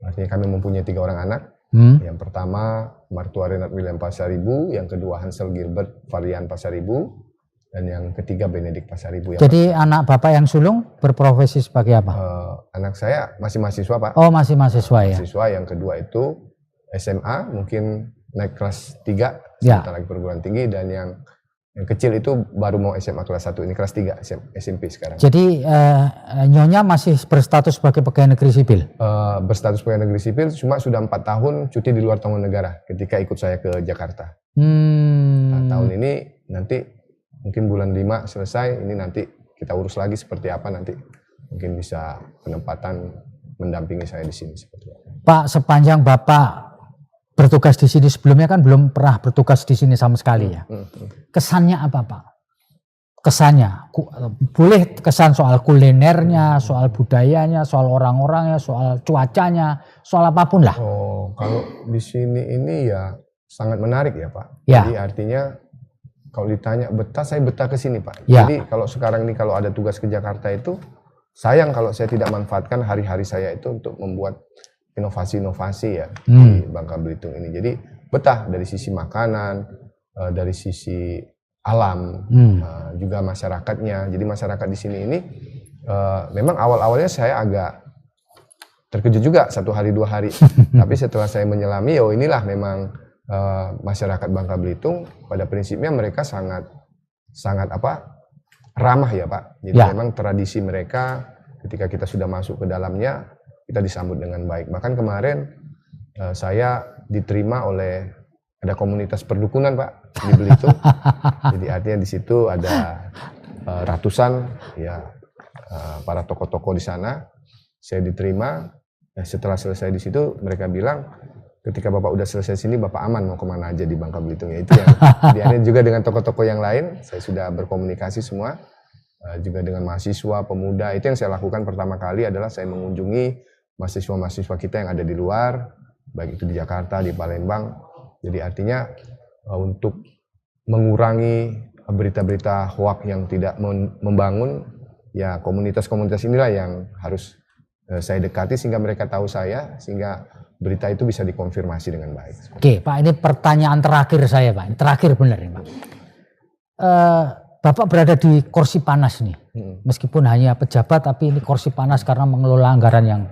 artinya kami mempunyai 3 orang anak. Yang pertama Martua Renat William Pasaribu, yang kedua Hansel Gilbert Varian Pasaribu, dan yang ketiga Benedik Pasaribu. Jadi anak Bapak yang sulung berprofesi sebagai apa? Anak saya masih mahasiswa, Pak. Oh, masih mahasiswa ya. Mahasiswa, yang kedua itu SMA, mungkin naik kelas 3, sebentar lagi perguruan tinggi, dan yang kecil itu baru mau SMA kelas 1, ini kelas 3 SMP sekarang. Jadi Nyonya masih berstatus sebagai pegawai negeri sipil? Berstatus pegawai negeri sipil, cuma sudah 4 tahun cuti di luar tanggung negara ketika ikut saya ke Jakarta. Nah, tahun ini nanti mungkin bulan 5 selesai, ini nanti kita urus lagi seperti apa nanti. Mungkin bisa penempatan mendampingi saya di sini seperti apa. Pak, sepanjang Bapak bertugas di sini, sebelumnya kan belum pernah bertugas di sini sama sekali ya. Kesannya apa, Pak? Kesannya, boleh kesan soal kulinernya, soal budayanya, soal orang-orangnya, soal cuacanya, soal apapun lah. Oh, kalau di sini ini ya sangat menarik ya, Pak. Ya. Jadi artinya kalau ditanya betah, saya betah ke sini, Pak. Ya. Jadi kalau sekarang ini kalau ada tugas ke Jakarta itu, sayang kalau saya tidak manfaatkan hari-hari saya itu untuk membuat inovasi-inovasi ya di Bangka Belitung ini. Jadi betah dari sisi makanan, dari sisi alam, juga masyarakatnya. Jadi masyarakat di sini ini memang awal-awalnya saya agak terkejut juga 1 hari 2 hari. Tapi setelah saya menyelami, oh inilah memang masyarakat Bangka Belitung pada prinsipnya mereka sangat ramah ya, Pak. Jadi memang tradisi mereka ketika kita sudah masuk ke dalamnya kita disambut dengan baik. Bahkan kemarin saya diterima oleh ada komunitas perdukunan, Pak, di Belitung. Jadi artinya di situ ada ratusan ya para tokoh-tokoh di sana. Saya diterima. Nah, setelah selesai di situ mereka bilang, ketika Bapak udah selesai sini, Bapak aman mau kemana aja di Bangka Belitung. Ya itu yang dianeh juga dengan tokoh-tokoh yang lain. Saya sudah berkomunikasi semua. Juga dengan mahasiswa, pemuda. Itu yang saya lakukan pertama kali adalah saya mengunjungi mahasiswa-mahasiswa kita yang ada di luar, baik itu di Jakarta, di Palembang. Jadi artinya untuk mengurangi berita-berita hoak yang tidak membangun, ya komunitas-komunitas inilah yang harus saya dekati sehingga mereka tahu saya, sehingga berita itu bisa dikonfirmasi dengan baik. Oke, Pak, ini pertanyaan terakhir saya, Pak. Terakhir benar nih, Pak. Bapak berada di kursi panas nih, meskipun hanya pejabat, tapi ini kursi panas karena mengelola anggaran yang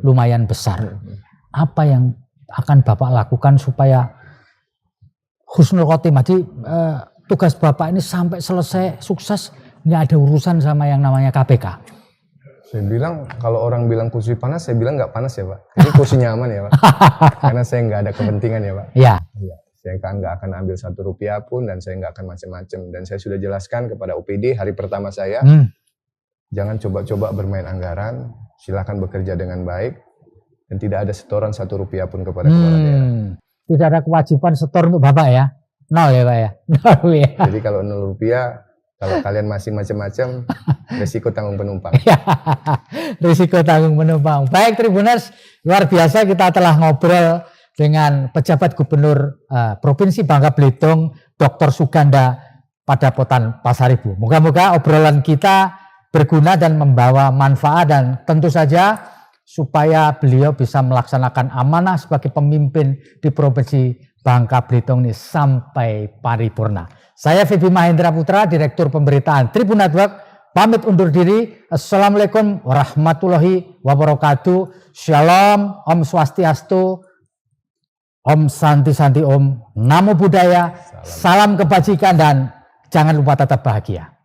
lumayan besar. Apa yang akan Bapak lakukan supaya husnul khotimah, jadi tugas Bapak ini sampai selesai sukses, nggak ada urusan sama yang namanya KPK? Saya bilang, kalau orang bilang kursi panas, saya bilang nggak panas ya, Pak. Ini kursi nyaman ya, Pak. Karena saya nggak ada kepentingan ya, Pak. Iya. Saya kan nggak akan ambil 1 rupiah pun, dan saya nggak akan macam-macam. Dan saya sudah jelaskan kepada OPD hari pertama saya, jangan coba-coba bermain anggaran, silakan bekerja dengan baik, dan tidak ada setoran 1 rupiah pun kepada kepala daerah. Tidak ada kewajiban setor untuk Bapak ya? Nol ya Pak ya? Nol ya. Jadi kalau 0 rupiah, kalau kalian masih macam-macam, resiko tanggung penumpang. Risiko tanggung penumpang. Baik Tribuners, luar biasa kita telah ngobrol dengan pejabat gubernur Provinsi Bangka Belitung, Dr. Suganda Padapotan Pasaribu. Moga-moga obrolan kita berguna dan membawa manfaat dan tentu saja supaya beliau bisa melaksanakan amanah sebagai pemimpin di Provinsi Bangka Belitung ini sampai paripurna. Saya Vivi Mahendra Putra, Direktur Pemberitaan Tribun Network, pamit undur diri. Assalamualaikum warahmatullahi wabarakatuh. Shalom, Om Swastiastu, Om Santi Santi Om, Namo Buddhaya, salam kebajikan dan jangan lupa tetap bahagia.